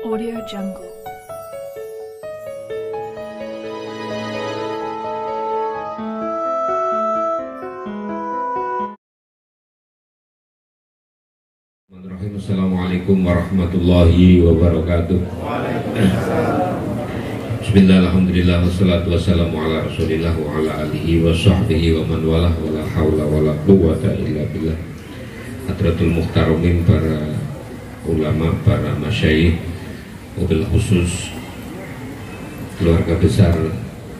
Audio Jungle. Assalamualaikum warahmatullahi wabarakatuh. Bismillah, alhamdulillah, wassalatu wassalamu ala rasulillah wa ala alihi wa sahbihi wa man walah wa la hawla wa la quwwata illa billah. Hadratul muhtaramin, para ulama, para masyayikh, mobil khusus keluarga besar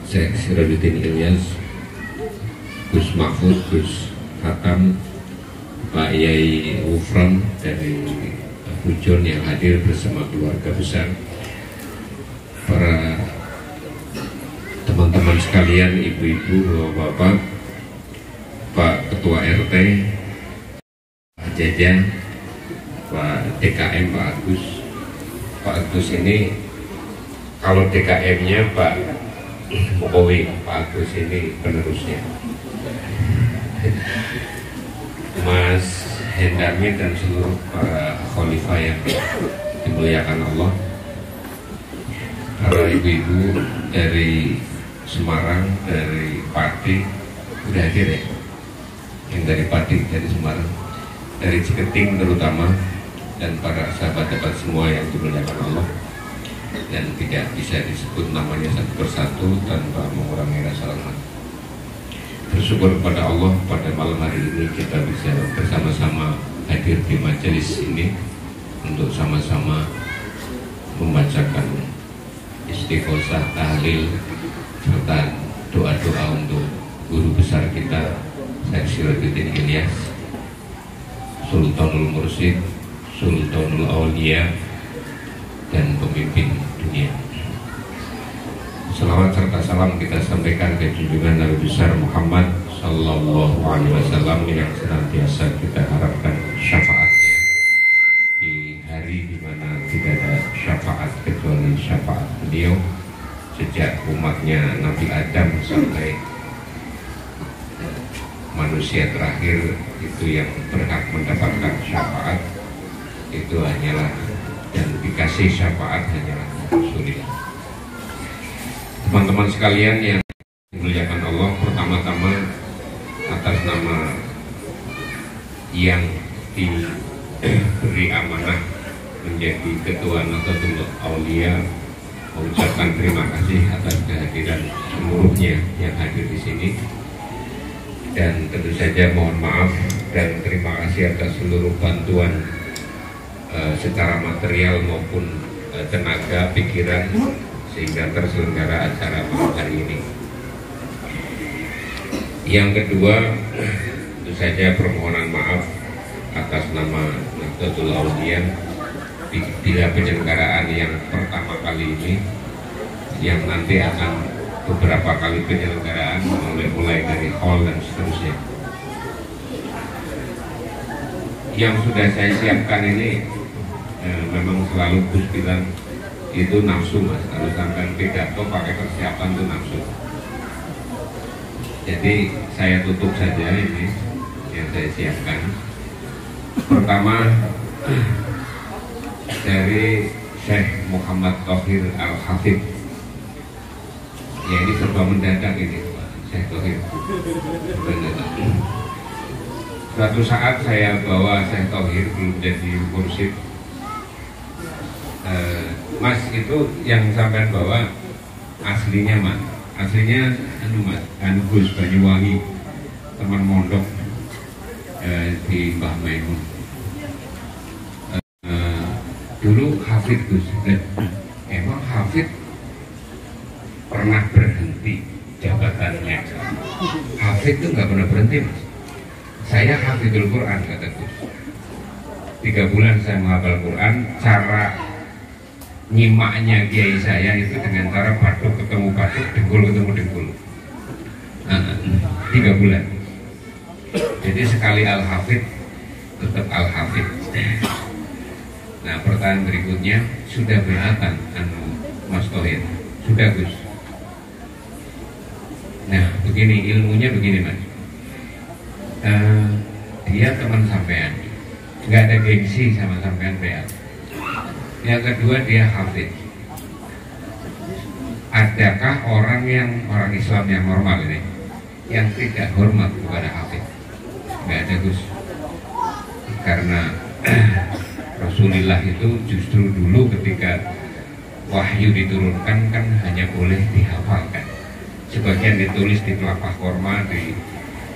Syekh Sirajuddin Ilyas, Gus Mahfud, Gus Hatam, Pak Yai Ufron dari Hujon yang hadir bersama keluarga besar, para teman-teman sekalian, ibu-ibu, bapak-bapak, Pak Ketua RT, Pak Jajan, Pak DKM, Pak Agus. Pak Agus ini kalau DKM-nya Pak Jokowi, Pak Agus ini penerusnya. Mas Hendami dan seluruh para khalifah yang dimuliakan Allah, para ibu-ibu dari Semarang, dari Pati, udah hadir ya, yang dari Pati, dari Semarang, dari Ciketing terutama, dan para sahabat-sahabat semua yang dimuliakan Allah, dan tidak bisa disebut namanya satu persatu tanpa mengurangi rasa hormat. Bersyukur kepada Allah pada malam hari ini kita bisa bersama-sama hadir di majelis ini untuk sama-sama membacakan istighosah, tahlil, serta doa-doa untuk guru besar kita Syekh Sirajuddin Ilyas, Sultanul Mursyid, Sultanul Aulia, dan pemimpin dunia. Salawat serta salam kita sampaikan ke junjungan Nabi besar Muhammad Sallallahu Alaihi Wasallam yang senantiasa kita harapkan syafaatnya di hari di mana tidak ada syafaat kecuali syafaat beliau, sejak umatnya Nabi Adam sampai manusia terakhir. Itu yang berhak mendapatkan syafaat itu hanyalah, dan dikasih syafaat hanyalah Rasulullah. Teman-teman sekalian yang dimuliakan Allah, pertama-tama atas nama yang diberi amanah menjadi Ketua Nahdlatul Aulia, mengucapkan terima kasih atas kehadiran seluruhnya yang hadir di sini, dan tentu saja mohon maaf dan terima kasih atas seluruh bantuan secara material maupun tenaga, pikiran, sehingga terselenggara acara malam hari ini. Yang kedua, tentu saja permohonan maaf atas nama Nahdlatul Aulia bila penyelenggaraan yang pertama kali ini, yang nanti akan beberapa kali penyelenggaraan mulai dari hall dan seterusnya. Yang sudah saya siapkan ini memang selalu Gus bilang itu nafsu, mas. Kalau sampai pidato pakai persiapan itu nafsu. Jadi saya tutup saja ini yang saya siapkan. Pertama dari Syekh Muhammad Thohir Al-Hafidh. Ya, ini serba mendadak ini, Syekh Thohir. Suatu saat saya bawa Syekh Thohir belum jadi mursyid. Mas, itu yang sampai bawa aslinya mas, aslinya mas, Gus Banyuwangi, teman mondok di Mbah Maimun. Dulu hafid Gus, emang hafid pernah berhenti jabatannya? Hafid itu nggak pernah berhenti mas. Saya hafidul Quran, kata Gus. 3 bulan saya menghafal Quran. Cara nyimaknya kiai saya itu dengan cara batuk ketemu batuk, dengkul ketemu dengkul. 3 bulan. Jadi sekali al-hafidh tetap al-hafidh. Nah, pertanyaan berikutnya, sudah beratan Mas Thohir? Sudah Gus. Nah, begini ilmunya, begini mas. Dia teman sampean, nggak ada gengsi sama sampean beat. Yang kedua, dia hafid. Adakah orang Islam yang normal ini yang tidak hormat kepada hafid? Nggak ada, Gus. Karena Rasulullah itu justru dulu ketika wahyu diturunkan kan hanya boleh dihafalkan. Sebagian ditulis di telapak korma,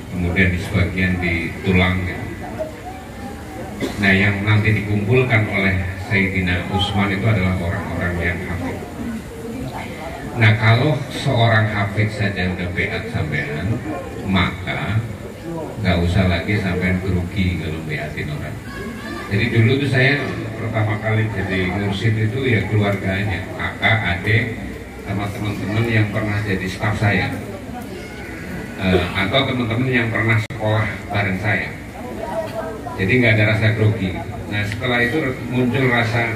kemudian di sebagian di tulang. Nah, yang nanti dikumpulkan oleh Sayyidina Utsman itu adalah orang-orang yang hafid. Nah, kalau seorang hafid saja udah beat sampean, maka nggak usah lagi sampean grogi kalau beatin orang. Jadi dulu tuh saya pertama kali jadi mursyid itu ya keluarganya, kakak, adik, sama teman-teman yang pernah jadi staf saya, atau teman-teman yang pernah sekolah bareng saya. Jadi nggak ada rasa grogi. Nah, setelah itu muncul rasa,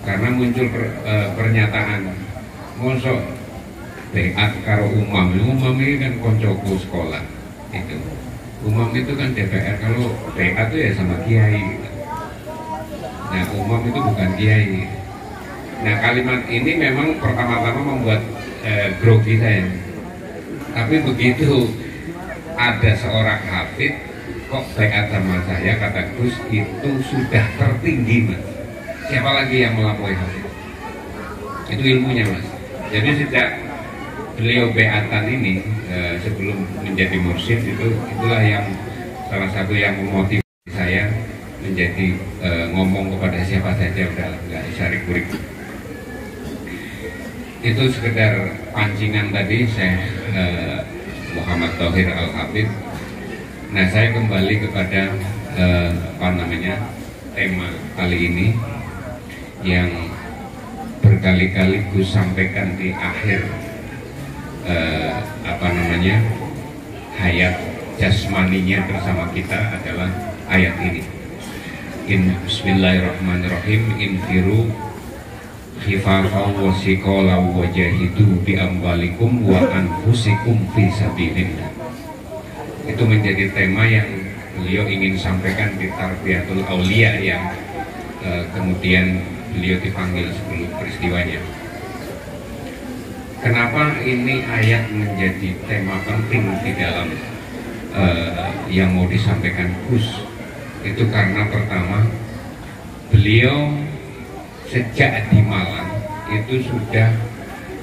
karena muncul pernyataan mosok beat karo umam ini kan koncoku sekolah itu. Umam itu kan DPR, kalau beat itu ya sama kiai. Nah, umam itu bukan kiai. Nah, kalimat ini memang pertama-tama membuat grogi saya. Tapi begitu ada seorang hafid kok beat sama saya, kata Gus, itu sudah tertinggi, Mas. Siapa lagi yang melampaui hafid? Itu ilmunya, Mas. Jadi sejak beliau beatan ini sebelum menjadi mursyid, itulah yang salah satu yang memotivasi saya menjadi ngomong kepada siapa saja udah nggak isyarik-kurik. Itu sekedar pancingan tadi saya, Muhammad Thohir Al-Hafidh. Nah, saya kembali kepada tema kali ini yang berkali-kali Gus sampaikan di akhir hayat jasmaninya bersama kita adalah ayat ini. Bismillahirrahmanirrahim. Infiru khifafan wa siqalan wa jahidu bi amwalikum wa anfusikum fi sabilillah. Itu menjadi tema yang beliau ingin sampaikan di Tarbiyatul Aulia yang kemudian beliau dipanggil sebelum peristiwanya. Kenapa ini ayat menjadi tema penting di dalam yang mau disampaikan Gus? Itu karena pertama, beliau sejak di Malang itu sudah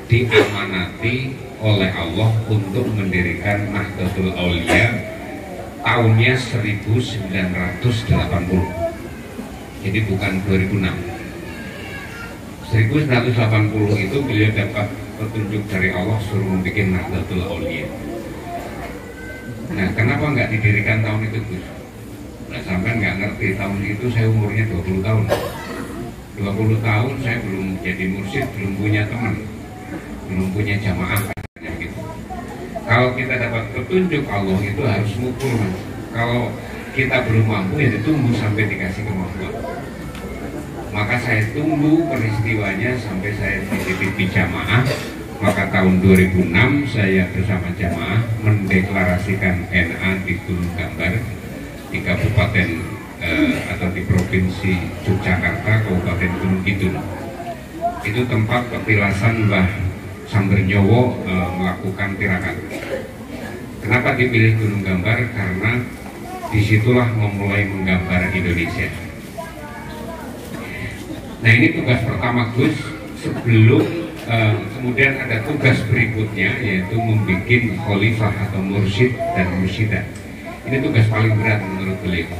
diamanati oleh Allah untuk mendirikan Nahdlatul Aulia tahunnya 1980. Jadi bukan 2006. 1980 itu beliau dapat petunjuk dari Allah suruh membuat Nahdlatul Aulia. Nah, kenapa nggak didirikan tahun itu, Gus? Nah, sampai nggak ngerti tahun itu saya umurnya 20 tahun. 20 tahun saya belum jadi mursyid, belum punya teman, belum punya jamaah. Gitu. Kalau kita dapat petunjuk Allah itu harus ngukur, Mas. Kalau kita belum mampu ya ditunggu sampai dikasih kemampuan. Maka saya tunggu peristiwanya sampai saya dititipi jamaah. Maka tahun 2006 saya bersama jamaah mendeklarasikan NA di Gunung Gambar, di Kabupaten atau di Provinsi Yogyakarta, Kabupaten Gunung Kidul. Itu tempat petilasan Mbah Sambernyowo melakukan tirakat. Kenapa dipilih Gunung Gambar? Karena disitulah memulai menggambar Indonesia. Nah, ini tugas pertama Gus. Sebelum kemudian ada tugas berikutnya, yaitu membuat khalifah atau mursyid dan mursyidah. Ini tugas paling berat menurut beliau.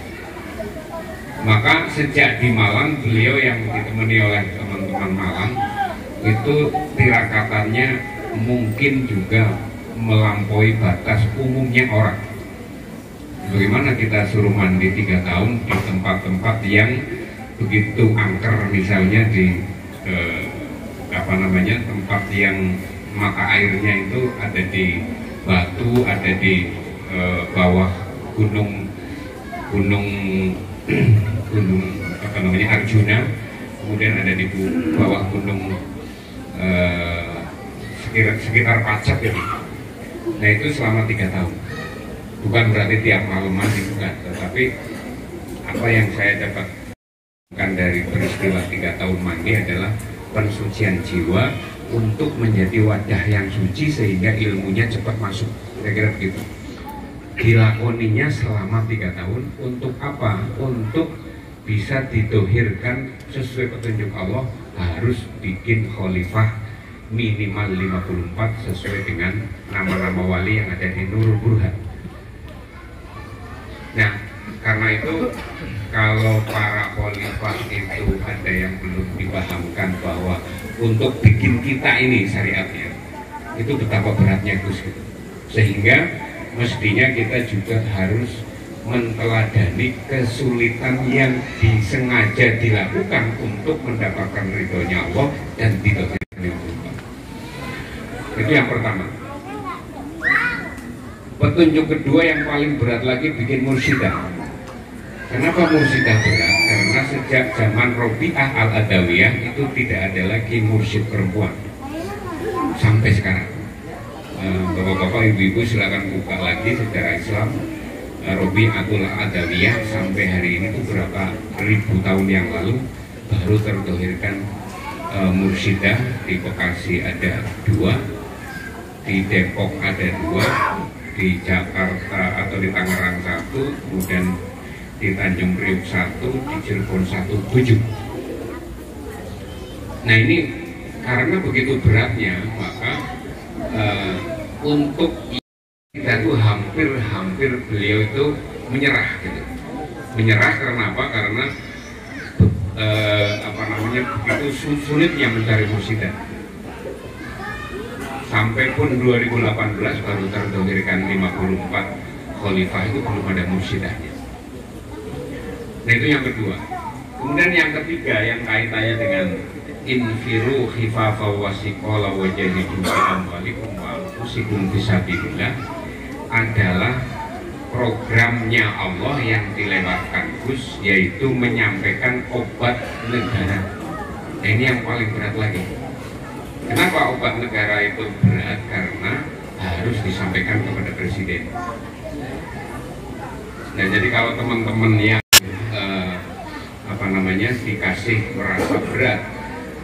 Maka sejak di Malang, beliau yang ditemani oleh teman-teman Malang itu tirakatannya mungkin juga melampaui batas umumnya orang. Bagaimana kita suruh mandi 3 tahun di tempat-tempat yang begitu angker, misalnya di tempat yang mata airnya itu ada di batu, ada di bawah gunung Arjuna, kemudian ada di bawah gunung sekitar Pacet gitu. Nah, itu selama 3 tahun. Bukan berarti tiap malam mandi, bukan, tetapi apa yang saya dapat Bukan dari peristiwa 3 tahun mandi adalah pensucian jiwa untuk menjadi wadah yang suci sehingga ilmunya cepat masuk. Kira-kira begitu. Dilakoninya selama 3 tahun untuk apa? Untuk bisa ditohirkan sesuai petunjuk Allah, harus bikin khalifah minimal 54 sesuai dengan nama-nama wali yang ada di Nurul Burhan. Nah, karena itu kalau para khalifah itu ada yang belum dipahamkan bahwa untuk bikin kita ini syariatnya itu betapa beratnya Gus, sehingga mestinya kita juga harus menteladani kesulitan yang disengaja dilakukan untuk mendapatkan ridhonya Allah dan ditohirkan Allah. Itu yang pertama. Petunjuk kedua yang paling berat lagi bikin mursidah. Kenapa mursidah berat? Karena sejak zaman Robi'ah al-Adawiyah itu tidak ada lagi mursyid perempuan sampai sekarang. Bapak-bapak, ibu-ibu silakan buka lagi sejarah Islam Robi'atul Adawiyah sampai hari ini itu berapa ribu tahun yang lalu baru terdohirkan mursidah. Di Bekasi ada 2, di Depok ada 2, di Jakarta atau di Tangerang 1, kemudian di Tanjung Priok 1, di Cirebon 1, 7. Nah ini karena begitu beratnya, maka untuk kita itu hampir beliau itu menyerah gitu. Menyerah karena apa? Karena begitu sulitnya mencari mursidah. Sampai pun 2018 baru terdohirkan 54 khalifah, itu belum ada mursidahnya. Nah itu yang kedua. Kemudian yang ketiga yang kaitannya dengan infiru khifafa wasiqala wajahidu bi amwalikum wa anfusikum fisabilillah adalah programnya Allah yang dilewatkan Gus, yaitu menyampaikan obat negara. Nah ini yang paling berat lagi. Kenapa obat negara itu berat? Karena harus disampaikan kepada presiden. Nah jadi kalau teman-teman yang dikasih merasa berat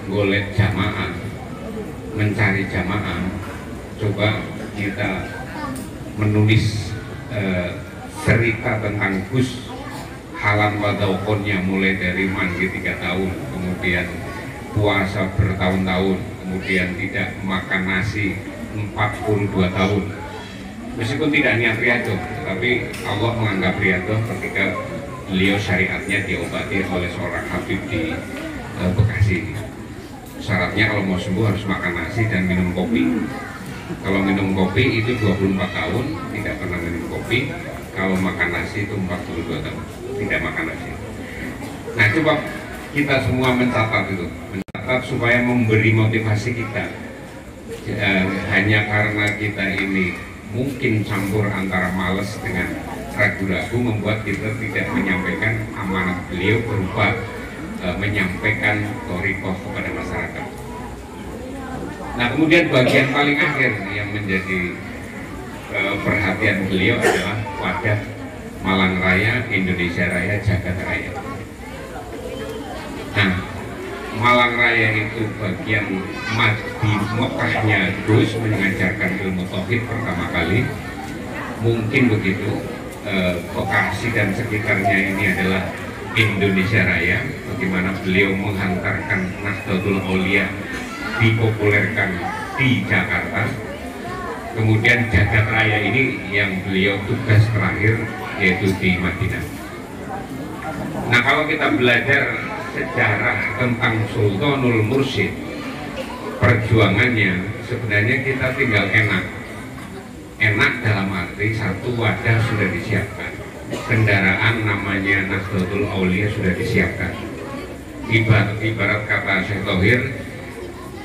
golek jamaah, mencari jamaah, coba kita menulis cerita tentang Gus halan wadaukonnya, mulai dari mandi 3 tahun, kemudian puasa bertahun-tahun, kemudian tidak makan nasi 42 tahun. Meskipun tidak niat riyadhah, tetapi Allah menganggap riyadhah ketika beliau syariatnya diobati oleh seorang habib di Bekasi. Syaratnya kalau mau sembuh harus makan nasi dan minum kopi. Kalau minum kopi itu 24 tahun tidak pernah minum kopi. Kalau makan nasi itu 42 tahun tidak makan nasi. Nah coba kita semua mencatat itu, mencatat supaya memberi motivasi kita. Hanya karena kita ini mungkin campur antara males dengan ragu-ragu membuat kita tidak menyampaikan amanat beliau berupa menyampaikan thariqah kepada masyarakat. Nah kemudian bagian paling akhir yang menjadi perhatian beliau adalah wadah Malang Raya, Indonesia Raya, Jagat Raya. Nah Malang Raya itu bagian di Mekahnya Gus mengajarkan ilmu tauhid pertama kali, mungkin begitu. Bekasi dan sekitarnya ini adalah Indonesia Raya, bagaimana beliau menghantarkan Nahdlatul Aulia dipopulerkan di Jakarta. Kemudian Jagat Raya ini yang beliau tugas terakhir yaitu di Madinah. Nah kalau kita belajar sejarah tentang Sultanul Mursyid, perjuangannya sebenarnya kita tinggal enak dalam arti satu wadah sudah disiapkan, kendaraan namanya Nahdlatul Aulia sudah disiapkan. Ibarat kata Syekh Thohir,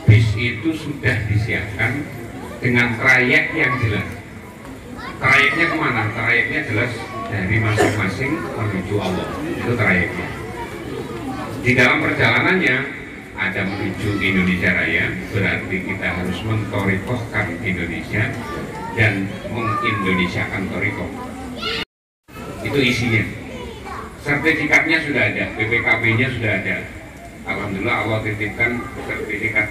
bis itu sudah disiapkan dengan trayek yang jelas. Trayeknya kemana? Trayeknya jelas dari masing-masing menuju Allah, itu trayeknya. Di dalam perjalanannya ada menuju Indonesia Raya, berarti kita harus menthariqahkan Indonesia dan mengindonesiakan thariqah. Itu isinya. sertifikatnya sudah ada, BPKB-nya sudah ada. Alhamdulillah Allah titipkan sertifikat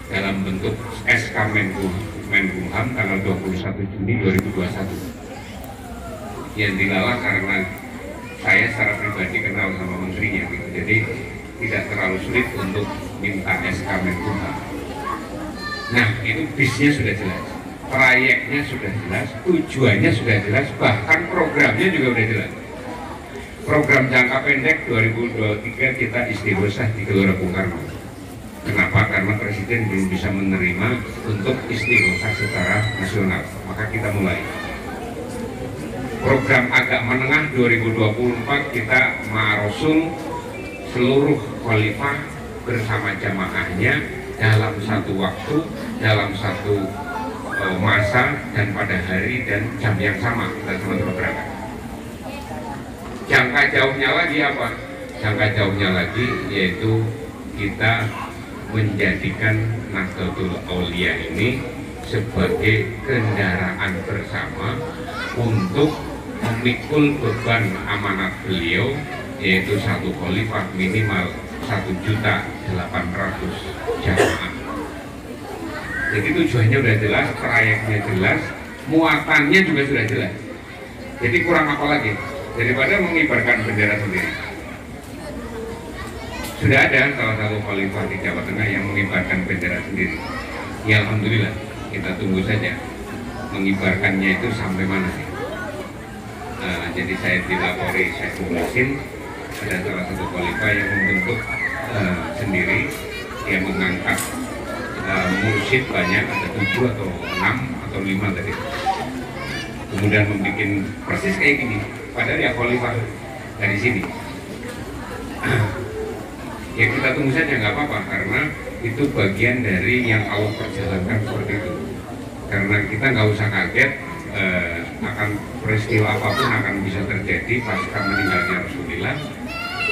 dalam bentuk SK Menkumham tanggal 21 Juni 2021 yang dilalah karena saya secara pribadi kenal sama menterinya gitu. Jadi tidak terlalu sulit untuk minta SK Menkumham. Nah, itu bisnya sudah jelas, proyeknya sudah jelas, tujuannya sudah jelas, bahkan programnya juga sudah jelas. Program jangka pendek 2023 kita istighosah di Gelora Bung Karno. Kenapa? Karena Presiden belum bisa menerima untuk istighosah secara nasional, maka kita mulai. Program agak menengah 2024 kita ma'arosul seluruh khalifah bersama jamaahnya dalam satu waktu, dalam satu masa dan pada hari dan jam yang sama kita sama-sama berangkat. Jangka jauhnya lagi apa? Jangka jauhnya lagi yaitu kita menjadikan Nahdlatul Aulia ini sebagai kendaraan bersama untuk memikul beban amanat beliau, yaitu satu khalifah minimal 1.800.000 jamaah. Jadi tujuannya sudah jelas, proyeknya jelas, muatannya juga sudah jelas. Jadi kurang apa lagi daripada mengibarkan bendera sendiri? Sudah ada salah satu khalifah di Jawa Tengah yang mengibarkan bendera sendiri. Ya alhamdulillah, kita tunggu saja mengibarkannya itu sampai mana sih. Jadi saya dilapori, saya tulisin ada salah satu khalifah yang membentuk sendiri, dia mengangkat mursyid banyak, ada 7 atau 6 atau 5 tadi. Kemudian membuat persis kayak gini, padahal ya khalifah dari sini. Ya kita tunggu saja, nggak apa-apa, karena itu bagian dari yang Allah perjalankan seperti itu. Karena kita nggak usah kaget, akan peristiwa apapun akan bisa terjadi pasca meninggalnya Rasulullah,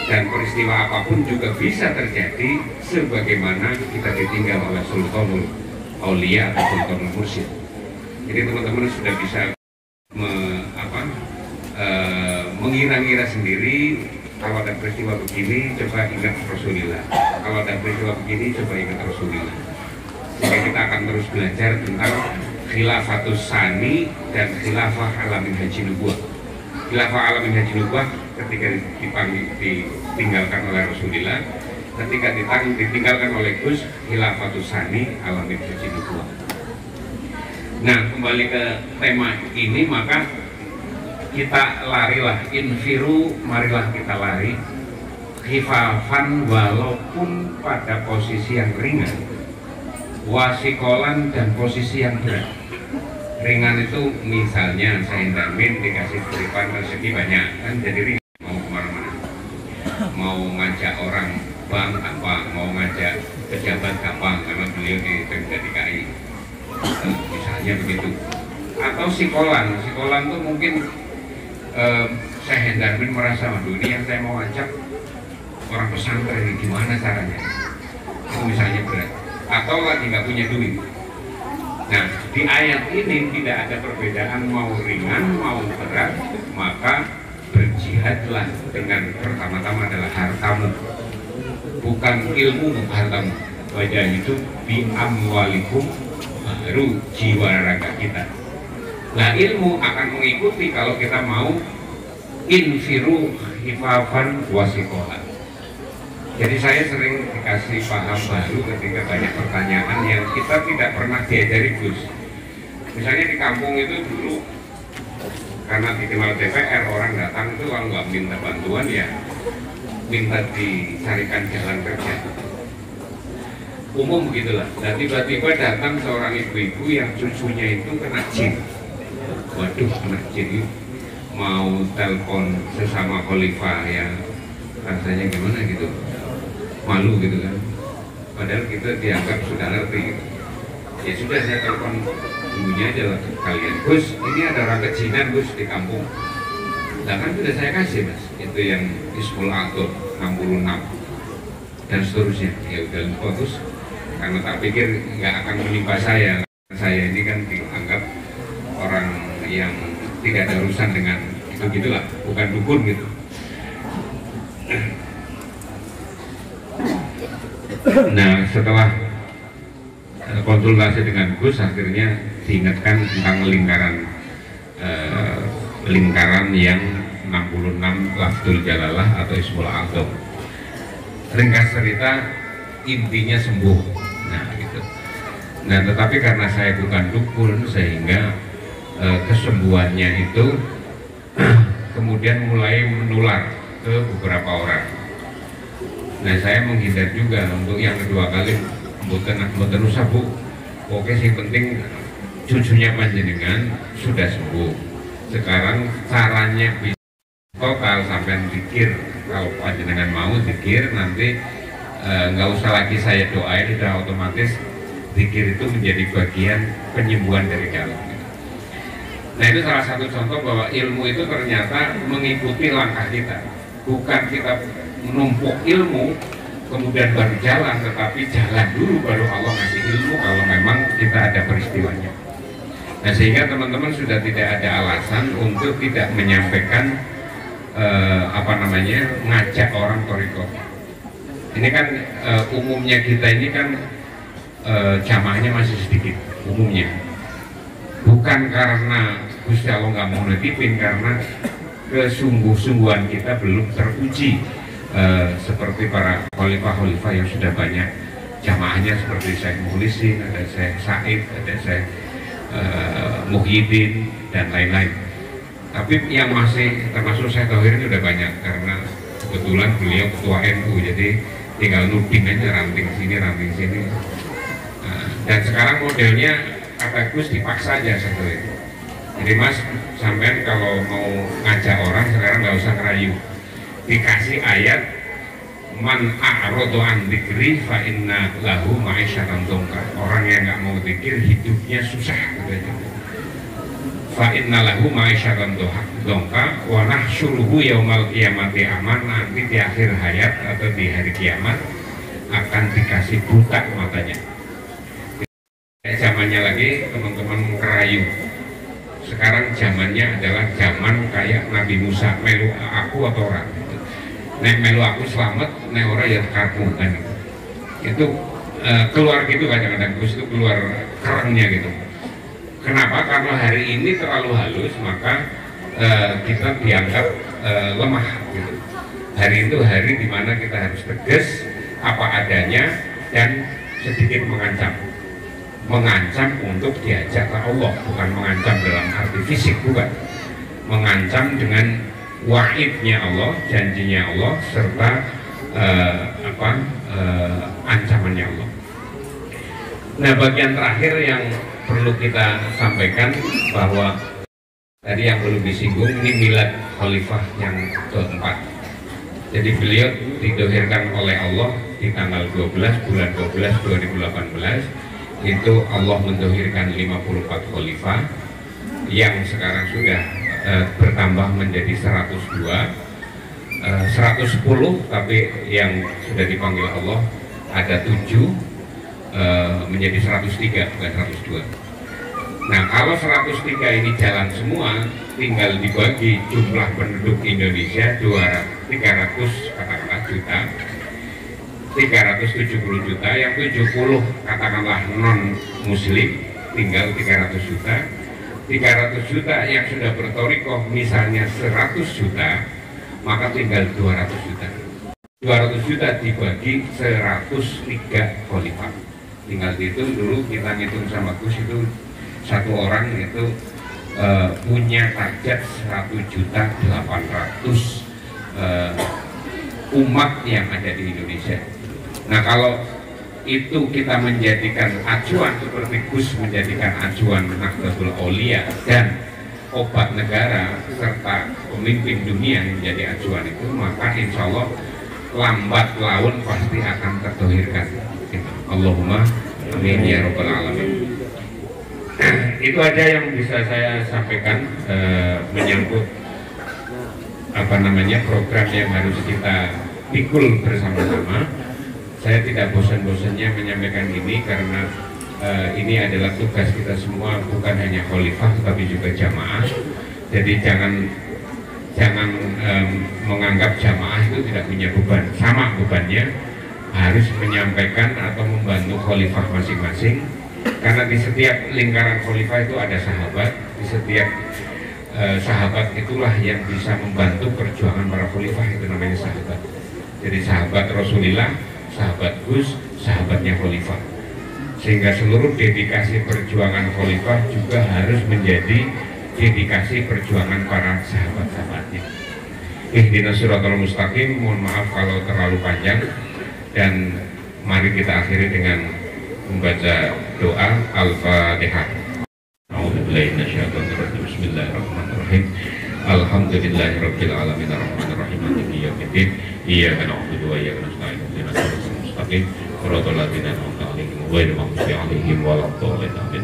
dan peristiwa apapun juga bisa terjadi sebagaimana kita ditinggal oleh Sultanul Aulia atau Sultanul Mursyid. Jadi teman-teman sudah bisa mengira-ngira sendiri. Kalau ada peristiwa begini, coba ingat Rasulullah. Kalau ada peristiwa begini, coba ingat Rasulullah. Jadi kita akan terus belajar tentang Khilafatus Tsani dan Khilafah Alamin Haji Nubuwah. Khilafah Alamin Haji Nubuwah ketika ditinggalkan oleh Rasulullah, ketika ditinggalkan oleh Gus, Khilafatus Tsani Alamin Haji Nubuwah. Nah, kembali ke tema ini, maka kita larilah, infiru, marilah kita lari khifafan, walaupun pada posisi yang ringan, wasikolan, dan posisi yang berat. Ringan itu misalnya saya Darmin dikasih berikan rezeki banyak, kan jadi ringan, mau kemana-mana, mau ngajak orang bank apa, mau ngajak pejabat gampang karena beliau di DKI, misalnya begitu. Atau sikolan tuh mungkin saya Hendarmin merasa, waduh ini yang saya mau ajak orang pesantren ini gimana caranya, itu misalnya berat, atau lagi nggak punya duit. Nah, di ayat ini tidak ada perbedaan mau ringan mau berat, maka berjihadlah dengan pertama-tama adalah hartamu, bukan ilmu, hartamu. Wajah itu bi amwalikum, baru jiwa raga kita. Nah, ilmu akan mengikuti kalau kita mau infiru hifafan wasikola. Jadi saya sering dikasih paham baru ketika banyak pertanyaan yang kita tidak pernah diajari Gus. Misalnya di kampung itu dulu karena dikenal DPR, orang datang itu kalau nggak minta bantuan ya minta dicarikan jalan kerja. Umum begitulah. Dan tiba-tiba datang seorang ibu-ibu yang cucunya itu kena jin. Waduh, kena jin, mau telepon sesama khalifah ya rasanya gimana gitu, malu gitu kan, padahal kita dianggap sudah ngerti gitu. Ya sudah, saya telepon ibunya aja lah, kalian Gus, ini ada orang kejinan Gus di kampung. Nah kan sudah saya kasih Mas, itu yang Ismul Atur 66 dan seterusnya. Ya udah bagus, karena tak pikir nggak akan menimpa saya ini kan dianggap orang yang tidak ada urusan dengan itu gitulah, bukan dukun gitu. Nah, setelah konsultasi dengan Gus, akhirnya diingatkan tentang lingkaran yang 66 Lafzul Jalalah atau Ismul A'zam. Ringkas cerita, intinya sembuh. Nah, gitu. Nah, tetapi karena saya bukan dukun, sehingga kesembuhannya itu kemudian mulai menular ke beberapa orang. Nah, saya menghindar juga untuk yang kedua kali, mboten usah Bu. Oke, sih penting cucunya panjenengan sudah sembuh. Sekarang caranya bisa total sampai zikir. Kalau panjenengan mau zikir, nanti nggak usah lagi saya doain, sudah otomatis zikir itu menjadi bagian penyembuhan dari dalam. Nah, itu salah satu contoh bahwa ilmu itu ternyata mengikuti langkah kita. Bukan kita menumpuk ilmu kemudian baru jalan, tetapi jalan dulu baru Allah ngasih ilmu kalau memang kita ada peristiwanya. Nah, sehingga teman-teman sudah tidak ada alasan untuk tidak menyampaikan ngajak orang thariqah. Ini kan umumnya kita ini kan jamaahnya masih sedikit umumnya. Bukan karena Gusti Allah nggak mau nitipin, karena kesungguh-sungguhan kita belum teruji seperti para khalifah-khalifah yang sudah banyak jamaahnya, seperti Syekh Mukhlisin, ada Syekh Said, ada Syekh Muhyiddin dan lain-lain. Tapi yang masih termasuk Syekh Thohir ini udah banyak, karena kebetulan beliau ketua NU, jadi tinggal nuding aja, ranting sini. Dan sekarang modelnya kata Gus dipaksa aja Syekh Thohir. Jadi Mas, sampean kalau mau ngajak orang sekarang nggak usah ngerayu, dikasih ayat man a'radu an dzikri fa inna lahu ma'isyatan dongka. Orang yang nggak mau zikir hidupnya susah gitu. Fa inna lahu ma'isyatan dongka wa nahsyuruhu yaumal qiyamati aman. Nanti di akhir hayat atau di hari kiamat akan dikasih buta matanya. Zamannya lagi teman-teman ngerayu. Sekarang zamannya adalah zaman kayak Nabi Musa, melu aku atau orang. Nek melu aku selamat, nek ora ya karku kan. Itu keluar gitu kadang-kadang, Gus itu keluar kerangnya gitu. Kenapa? Karena hari ini terlalu halus, maka kita dianggap lemah gitu. Hari itu hari dimana kita harus tegas apa adanya dan sedikit mengancam untuk diajak ke Allah, bukan mengancam dalam arti fisik, bukan, mengancam dengan wa'idnya Allah, janjinya Allah, serta ancamannya Allah. Nah, bagian terakhir yang perlu kita sampaikan bahwa tadi yang belum disinggung, ini milad khalifah yang keempat. Jadi beliau didohirkan oleh Allah di tanggal 12 bulan 12 2018. Itu Allah mendohirkan 54 khalifah yang sekarang sudah bertambah menjadi 102, 110, tapi yang sudah dipanggil Allah ada 7 menjadi 103, bukan 102. Nah, kalau 103 ini jalan semua, tinggal dibagi jumlah penduduk Indonesia 300 katakanlah juta, 370 juta, yang 70 katakanlah non muslim, tinggal 300 juta. 300 juta yang sudah bertorikoh misalnya 100 juta, maka tinggal 200 juta. 200 juta dibagi 103 khalifah. Tinggal dihitung dulu, kita ngitung sama Gus itu satu orang itu punya target 1.800.000 umat yang ada di Indonesia. Nah, kalau itu kita menjadikan acuan seperti Gus menjadikan acuan Nahdlatul Aulia dan obat negara serta pemimpin dunia yang menjadi acuan itu, maka insya Allah lambat laun pasti akan terdohirkan. Allahumma amin ya rabbal alamin. Itu aja yang bisa saya sampaikan menyangkut program yang harus kita pikul bersama-sama. Saya tidak bosan-bosannya menyampaikan ini karena ini adalah tugas kita semua, bukan hanya khalifah tapi juga jamaah. Jadi jangan menganggap jamaah itu tidak punya beban, sama bebannya, harus menyampaikan atau membantu khalifah masing-masing, karena di setiap lingkaran khalifah itu ada sahabat, di setiap sahabat itulah yang bisa membantu perjuangan para khalifah, itu namanya sahabat. Jadi sahabat Rasulullah, sahabat Gus, sahabatnya khalifah, sehingga seluruh dedikasi perjuangan khalifah juga harus menjadi dedikasi perjuangan para sahabat-sahabatnya. Ihdinas siratal mustaqim. Mohon maaf kalau terlalu panjang, dan mari kita akhiri dengan membaca doa Al-Fatihah. A'udzubillahi minasyaitonir rajim. Bismillahirrahmanirrahim. Alhamdulillahirabbil alamin arrahmanir rahim maliki yaumiddin. Iyyaka na'budu wa iyyaka nasta'in. Ihdinas siratal mustaqim. Shiratal ladzina an'amta 'alaihim ghairil maghdubi 'alaihim waladdallin. Amin.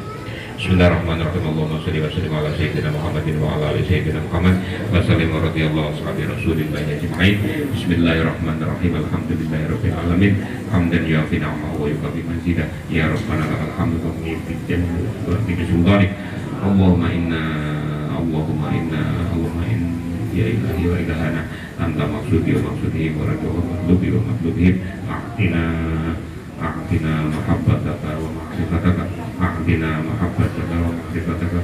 Bismillahirrahmanirrahim. Allahumma shalli wa sallim ala sayyidina Muhammadin wa ala ali sayyidina Muhammad wa sallim wa radhiyallahu ashabi rasulillahi ajma'in. Bismillahirrahmanirrahim. Alhamdulillahirabbil alamin hamdan yu'afi ni'amahu wa yukafi mazidah. Ya rabbana lakal hamdu wa minka jannatu wa bika sultanik. Allahumma inna ya ilahi wa ilahana anta maksudi wa maksudihim wa rajahu makhlubi wa makhlubihim. A'tina mahabbataka wa ma'rifataka. A'tina mahabbataka wa ma'rifataka.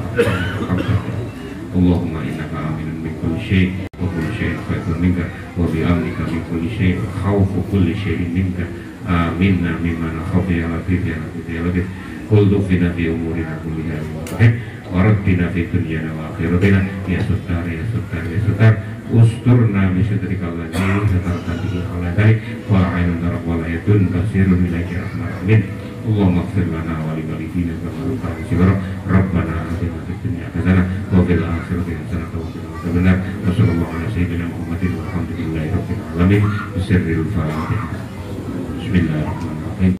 Allahumma innaka aminun min kulli syai' wa kulli syai'in khairun minka wa bi'amnika min kulli syai' wa khawfu kulli syai'in minka. Aminna mimma nakhafu ya latif ya latif ya latif. Qul dufina fi umurina kulliha wa rabbina fi dunyana wa akhiratina ya suttar ya suttar ya suttar. Usturna bisyadrikal ladzi satarta bihi ala dhalik wa a'inuna rabbal ayatun basirun ilaiki rahmar. Amin. Allahumma ighfir lana wa li walidina kama rabbayana rabbana atina fid dunya hasanah wa fil akhirati hasanah wa qina adzabannar. Wa sallallahu ala sayyidina Muhammadin walhamdulillahi rabbil alamin. Bisirril Fatihah. Bismillahirrahmanirrahim.